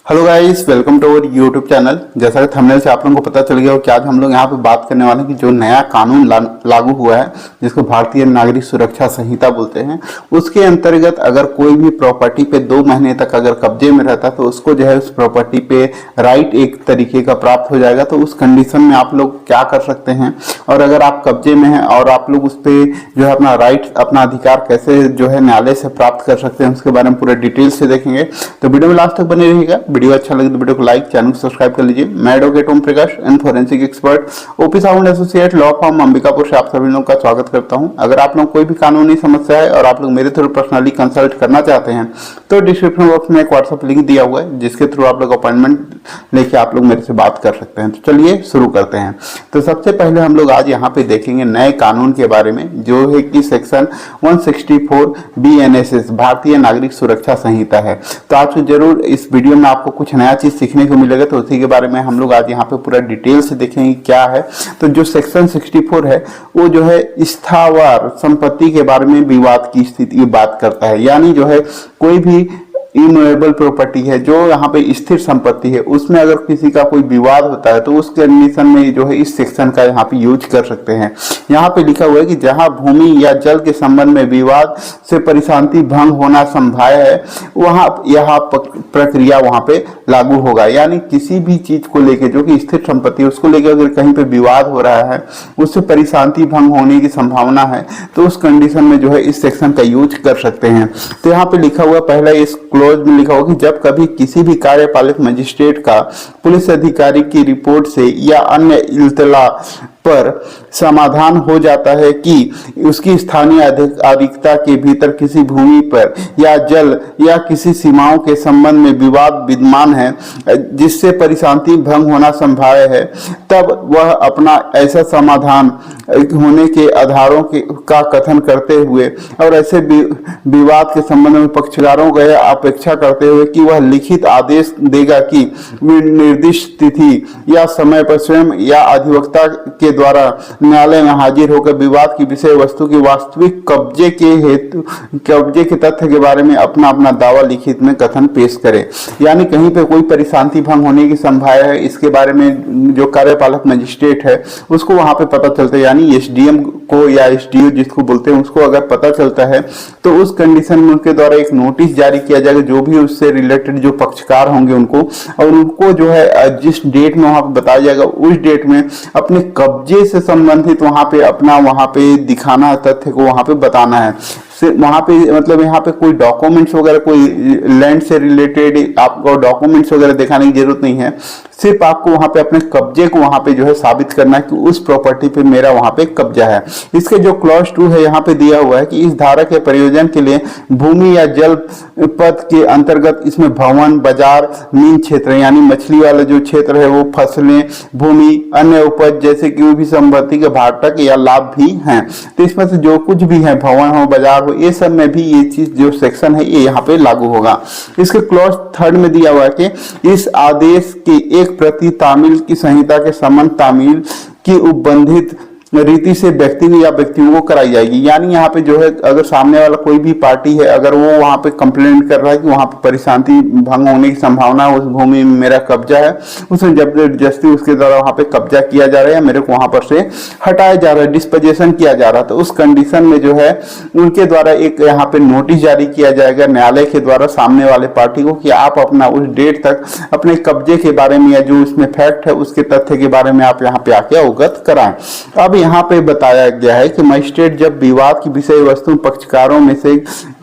Hello guys, welcome to our YouTube channel. जैसा कि thumbnail से आप लोगों को पता चल गया हो कि आज हम लोग यहाँ पे बात करने वाले हैं कि जो नया कानून लागू हुआ है जिसको भारतीय नागरिक सुरक्षा संहिता बोलते हैं, उसके अंतर्गत अगर कोई भी प्रॉपर्टी पे 2 महीने तक अगर कब्जे में रहता तो उसको जो है उस प्रॉपर्टी पे राइट एक तरीके का प्राप्त हो जाएगा। तो उस कंडीशन में आप लोग क्या कर सकते हैं, और अगर आप कब्जे में हैं और आप लोग उस पर जो है अपना राइट अपना अधिकार कैसे जो है न्यायालय से प्राप्त कर सकते हैं, उसके बारे में पूरे डिटेल से देखेंगे। तो वीडियो में लास्ट तक बने रहिएगा। वीडियो अच्छा लगे तो वीडियो को लाइक, चैनल को सब्सक्राइब कर लीजिए। मैं advocate Om Prakash and forensic expert OP sound associate law firm Ambikapur से आप सभी लोगों का स्वागत करता हूं। अगर आप लोग कोई भी कानूनी समस्या है और आप लोग मेरे थ्रू पर्सनली कंसल्ट करना चाहते हैं तो डिस्क्रिप्शन बॉक्स में एक व्हाट्सएप लिंक दिया हुआ है जिसके थ्रू आप लोग अपॉइंटमेंट लेके आप लोग मेरे से बात कर सकते हैं। तो चलिए शुरू करते हैं। तो सबसे पहले हम लोग आज यहाँ पे देखेंगे नए कानून के बारे में, जो है कि सेक्शन 164 BNSS भारतीय नागरिक सुरक्षा संहिता है। तो आज जरूर इस वीडियो में आपको कुछ नया चीज सीखने को मिलेगा, तो उसी के बारे में हम लोग आज यहाँ पे पूरा डिटेल से देखेंगे क्या है। तो जो सेक्शन 64 है वो जो है स्थावर संपत्ति के बारे में विवाद की स्थिति की बात करता है। यानी जो है कोई भी इमूवेबल प्रॉपर्टी है, जो यहाँ पे स्थिर संपत्ति है, उसमें अगर किसी का कोई विवाद होता है तो उस कंडीशन में जो है इस सेक्शन का यहाँ पे यूज कर सकते हैं। यहाँ पे लिखा हुआ है कि जहाँ भूमि या जल के संबंध में विवाद से परिशांति भंग होना संभाव्य है वहाँ यह प्रक्रिया वहाँ पे लागू होगा। यानी किसी भी चीज को लेके जो कि स्थिर संपत्ति है उसको लेके अगर कहीं पे विवाद हो रहा है, उससे परिशांति भंग होने की संभावना है, तो उस कंडीशन में जो है इस सेक्शन का यूज कर सकते हैं। तो यहाँ पे लिखा हुआ पहला इस क्लोज में लिखा होगा कि जब कभी किसी भी कार्यपालक मजिस्ट्रेट का पुलिस अधिकारी की रिपोर्ट से या अन्य इल्तला पर समाधान हो जाता है कि उसकी स्थानीय अधिकारिकता के भीतर किसी भूमि पर या जल या किसी सीमाओं के संबंध में विवाद विद्यमान है जिससे परिशांति भंग होना संभाव्य है, तब वह अपना ऐसा समाधान होने के आधारों का कथन करते हुए और ऐसे विवाद के संबंध में पक्षकारों को यह अपेक्षा करते हुए कि वह लिखित आदेश देगा कि निर्दिष्ट तिथि या समय पर स्वयं या अधिवक्ता के द्वारा न्यायालय में हाजिर होकर विवाद की विषय वस्तु की वास्तविक कब्जे के तथ्य के बारे में अपना अपना दावा लिखित में कथन पेश करे। यानी कहीं पे कोई परिशांति भंग होने की संभावना है, इसके बारे में जो कार्यपालक मजिस्ट्रेट है उसको वहां पे पता चलता है, यानी SDM को या SDO जिसको बोलते हैं उसको अगर पता चलता है तो उस कंडीशन में उनके द्वारा एक नोटिस जारी किया जाएगा जो भी उससे रिलेटेड जो पक्षकार होंगे उनको, और उनको जो है जिस डेट में वहां पे बताया जाएगा उस डेट में अपने कब्जे से संबंधित वहां पे दिखाना, तथ्य को वहां पे बताना है। वहां पे मतलब यहाँ पे कोई डॉक्यूमेंट्स वगैरह, कोई लैंड से रिलेटेड आपको डॉक्यूमेंट्स वगैरह दिखाने की जरूरत नहीं है, सिर्फ आपको वहां पे अपने कब्जे को वहां पे जो है साबित करना है कि उस प्रॉपर्टी पे मेरा वहां पे कब्जा है। इसके जो क्लॉज 2 है यहाँ पे दिया हुआ है कि इस धारा के प्रयोजन के लिए भूमि या जल पथ के अंतर्गत इसमें भवन, बाजार, मीन क्षेत्र यानी मछली वाला जो क्षेत्र है वो, फसलें, भूमि, अन्य उपज जैसे कि भी संपत्ति के भाटक या लाभ भी हैं। तो इसमें से जो कुछ भी है, भवन हो, बाजार हो, ये सब में भी ये चीज जो सेक्शन है ये यहाँ पे लागू होगा। इसके क्लॉज 3 में दिया हुआ है कि इस आदेश की एक प्रति तामील की संहिता के संबंध तामील की उपबंधित रीति से व्यक्ति या व्यक्तियों को कराई जाएगी। यानी यहाँ पे जो है अगर सामने वाला कोई भी पार्टी है, अगर वो वहाँ पे कंप्लेंट कर रहा है कि वहाँ पे परिशांति भंग होने की संभावना है, उस भूमि में मेरा कब्जा है, उसमें जबरदस्ती उसके द्वारा वहाँ पे कब्जा किया जा रहा है, मेरे को वहाँ पर से हटाया जा रहा है, डिस्पोजेशन किया जा रहा है, तो उस कंडीशन में जो है उनके द्वारा एक यहाँ पे नोटिस जारी किया जाएगा न्यायालय के द्वारा सामने वाले पार्टी को कि आप अपना उस डेट तक अपने कब्जे के बारे में या जो उसमें फैक्ट है उसके तथ्य के बारे में आप यहाँ पे आके अवगत कराएं। अब यहाँ पे बताया गया है कि मजिस्ट्रेट जब विवाद की विषय वस्तु पक्षकारों में से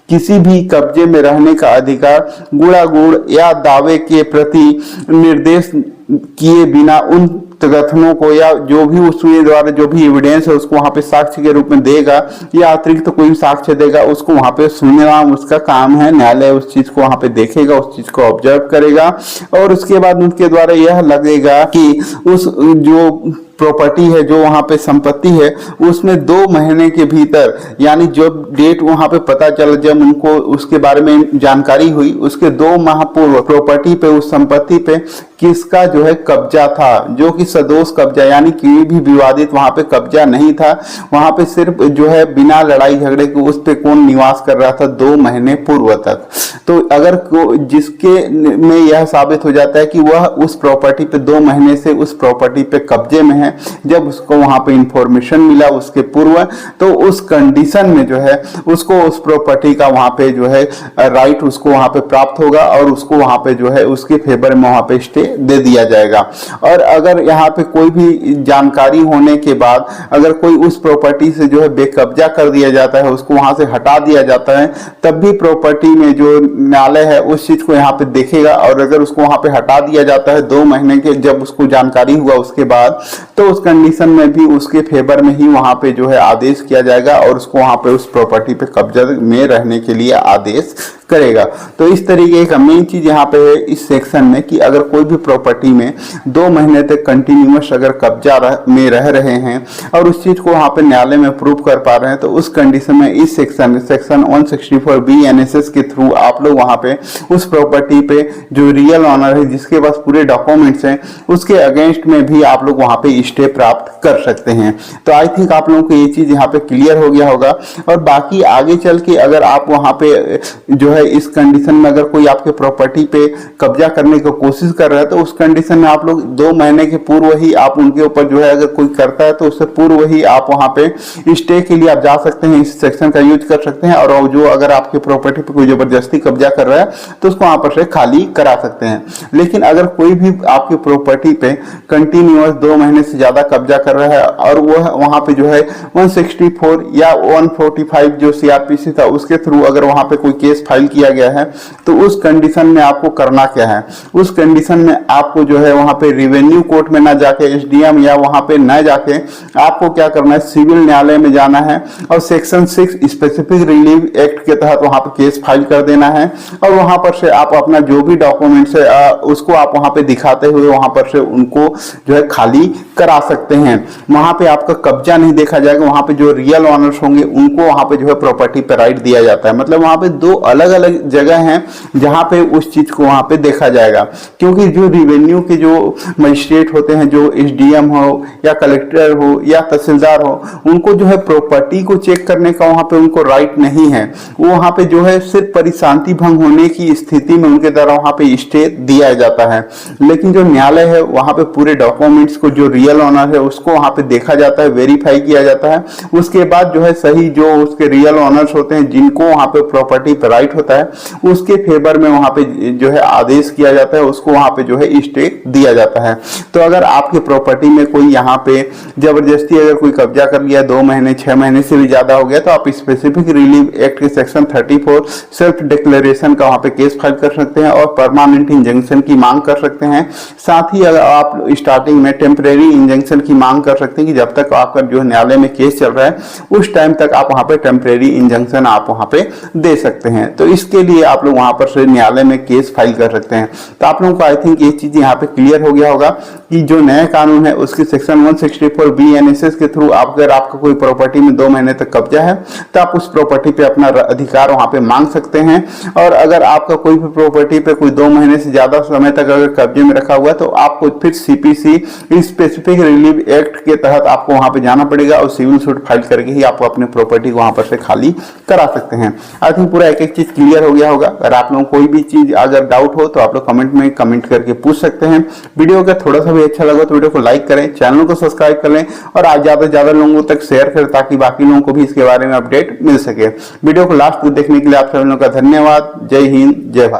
किसी भी कब्जे में रहने का अधिकार गुणागुण या दावे के प्रति निर्देश किए बिना उन कथनों को या जो भी उसके द्वारा जो भी एविडेंस है उसको वहां पे साक्ष्य के रूप में देगा या अतिरिक्त तो कोई साक्ष्य देगा, उसको वहां पे सुनना उसका काम है। न्यायालय उस चीज को वहां पे देखेगा, उस चीज को ऑब्जर्व करेगा और उसके बाद उनके द्वारा यह लगेगा कि उस जो प्रॉपर्टी है, जो वहां पे संपत्ति है, उसमें 2 महीने के भीतर, यानी जो डेट वहां पे पता चला जब उनको उसके बारे में जानकारी हुई, उसके 2 माह पूर्व प्रॉपर्टी पे, उस संपत्ति पे किसका जो है कब्जा था, जो कि सदोष कब्जा, यानी कोई भी विवादित वहां पे कब्जा नहीं था। वहां पे सिर्फ जो है बिना लड़ाई झगड़े के उस पे कौन निवास कर रहा था 2 महीने पूर्व तक। तो अगर जिसके में यह साबित हो जाता है कि वह उस प्रॉपर्टी पे 2 महीने से उस प्रॉपर्टी पे कब्जे में है, जब उसको वहां पे इंफॉर्मेशन मिला उसके पूर्व, तो उस कंडीशन में जो है उसको उस प्रॉपर्टी का वहां पे जो है राइट उसको वहां पे प्राप्त होगा और उसको वहां पे जो है उसके फेवर में वहां पे स्टे दे दिया जाएगा। और अगर यहाँ पे कोई भी जानकारी होने के बाद अगर कोई उस प्रॉपर्टी से जो है बेकब्जा कर दिया जाता है, उसको वहां से हटा दिया जाता है, तब भी प्रॉपर्टी में जो न्यायालय है उस चीज को यहाँ पे देखेगा। और अगर उसको वहां पे हटा दिया जाता है 2 महीने के जब उसको जानकारी हुआ उसके बाद, तो उस कंडीशन में भी उसके फेवर में ही वहां पे जो है आदेश किया जाएगा और उसको वहां पे उस प्रॉपर्टी पे कब्जा में रहने के लिए आदेश करेगा। तो इस तरीके का मेन चीज यहाँ पे है इस सेक्शन में कि अगर कोई भी प्रॉपर्टी में 2 महीने तक कंटिन्यूअस अगर कब्जा में रह रहे हैं और उस चीज को वहां पे न्यायालय में प्रूव कर पा रहे हैं, तो उस कंडीशन में इस सेक्शन 164B NSS के थ्रू आप लोग वहां पे उस प्रॉपर्टी पे जो रियल ऑनर है, जिसके पास पूरे डॉक्यूमेंट्स हैं, उसके अगेंस्ट में भी आप लोग वहां पे स्टे प्राप्त कर सकते हैं। तो आई थिंक आप लोगों को ये चीज यहाँ पे क्लियर हो गया होगा। और बाकी आगे चल के अगर आप वहां पे जो है इस कंडीशन में अगर कोई आपके प्रॉपर्टी पे कब्जा करने की कोशिश कर रहा है, तो उस कंडीशन में आप लोग 2 महीने के पूर्व ही आप उनके ऊपर जो है अगर कोई करता है तो उससे पूर्व ही आप वहां पे स्टे के लिए आप जा सकते हैं, इस सेक्शन का यूज कर सकते हैं। और जो अगर आपके प्रॉपर्टी पे कोई जबरदस्ती कब्जा कर रहा है तो उसको वहां पर से खाली करा सकते हैं। लेकिन अगर कोई भी आपकी प्रॉपर्टी पे कंटिन्यूअस 2 महीने से ज्यादा कब्जा कर रहा है और वह वहां पे जो है 164 या 145 जो CRPC था उसके थ्रू अगर वहां पे कोई केस फाइल किया गया है, तो उस कंडीशन में आपको करना क्या है, उस कंडीशन में आपको जो है वहां पे रेवेन्यू कोर्ट में ना जाके SDM या वहां पे ना जाके आपको क्या करना है, सिविल न्यायालय में जाना है और सेक्शन 6 स्पेसिफिक रिलीफ एक्ट के तहत वहां पे केस फाइल कर देना है। और वहां पर से आप अपना जो भी डॉक्यूमेंट्स है उसको आप वहां पे दिखाते हुए वहां पर से उनको जो है खाली करा सकते हैं। वहां पे आपका कब्जा नहीं देखा जाएगा, वहां पे जो रियल ऑनर्स होंगे उनको वहां पे जो है प्रॉपर्टी पे राइट दिया जाता है। मतलब वहां पे 2 अलग अलग जगह हैं जहां पे उस चीज को वहां पे देखा जाएगा। क्योंकि जो रिवेन्यू के जो मजिस्ट्रेट होते हैं, जो SDM हो या कलेक्टर हो या तहसीलदार हो, उनको जो है प्रॉपर्टी को चेक करने का वहां पे उनको राइट नहीं है। वो वहां पे जो है सिर्फ परिशांति भंग होने की स्थिति में उनके द्वारा वहां पे स्टे दिया जाता है। लेकिन जो न्यायालय है वहां पे पूरे डॉक्यूमेंट्स को जो रियल ऑनर है उसको वहां पे देखा जाता है, वेरीफाई किया जाता है। उसके बाद जो है सही जो उसके रियल ऑनर्स होते हैं जिनको वहां पे प्रॉपर्टी पे राइट होता है, उसके फेवर में वहां पे जो है आदेश किया जाता है, उसको वहां पे जो है स्टे दिया जाता है। तो अगर आपके प्रॉपर्टी में कोई यहाँ पे जबरदस्ती अगर कोई कब्जा कर लिया 2 महीने 6 महीने से भी ज्यादा हो गया, तो आप स्पेसिफिक रिलीफ एक्ट के सेक्शन 34 सेल्फ डिक्लेरेशन का वहां पे केस फाइल कर सकते हैं और परमानेंट इंजंक्शन की मांग कर सकते हैं। साथ ही अगर आप स्टार्टिंग में टेम्परेरी इंजंक्शन की मांग कर सकते हैं कि जब तक आपका जो न्यायालय में केस चल रहा है उस टाइम तक आप वहां पे टेम्परेरी इंजंक्शन आप वहां पे दे सकते हैं। तो इसके लिए आप लोग वहां पर से न्यायालय में केस फाइल कर सकते हैं। तो आप लोगों को आई थिंक ये चीज यहाँ पे क्लियर हो गया होगा कि जो नया कानून है उसके सेक्शन 164B NSS के थ्रू अगर आपका कोई प्रॉपर्टी में 2 महीने तक कब्जा है तो आप उस प्रॉपर्टी पे अपना अधिकार वहां पे मांग सकते हैं। और अगर आपका कोई भी प्रॉपर्टी पे कोई 2 महीने से ज्यादा समय तक अगर कब्जे में रखा हुआ है तो आपको फिर CPC स्पेसिफिक रिलीफ एक्ट के तहत आपको वहां पे जाना पड़ेगा और सिविल सूट फाइल करके ही आपको अपने प्रॉपर्टी वहां पर से खाली करा सकते हैं। आई थिंक पूरा एक एक चीज क्लियर हो गया होगा। अगर आप लोगों को कोई भी चीज अगर डाउट हो तो आप लोग कमेंट में कमेंट करके पूछ सकते हैं। वीडियो अगर थोड़ा सा भी अच्छा लगा तो वीडियो को लाइक करें, चैनल को सब्सक्राइब कर लें और आज ज्यादा से ज्यादा लोगों तक शेयर करें ताकि बाकी लोगों को भी इसके बारे में अपडेट मिल सके। वीडियो को लास्ट तक देखने के लिए आप सभी लोगों का धन्यवाद। जय हिंद, जय भारत।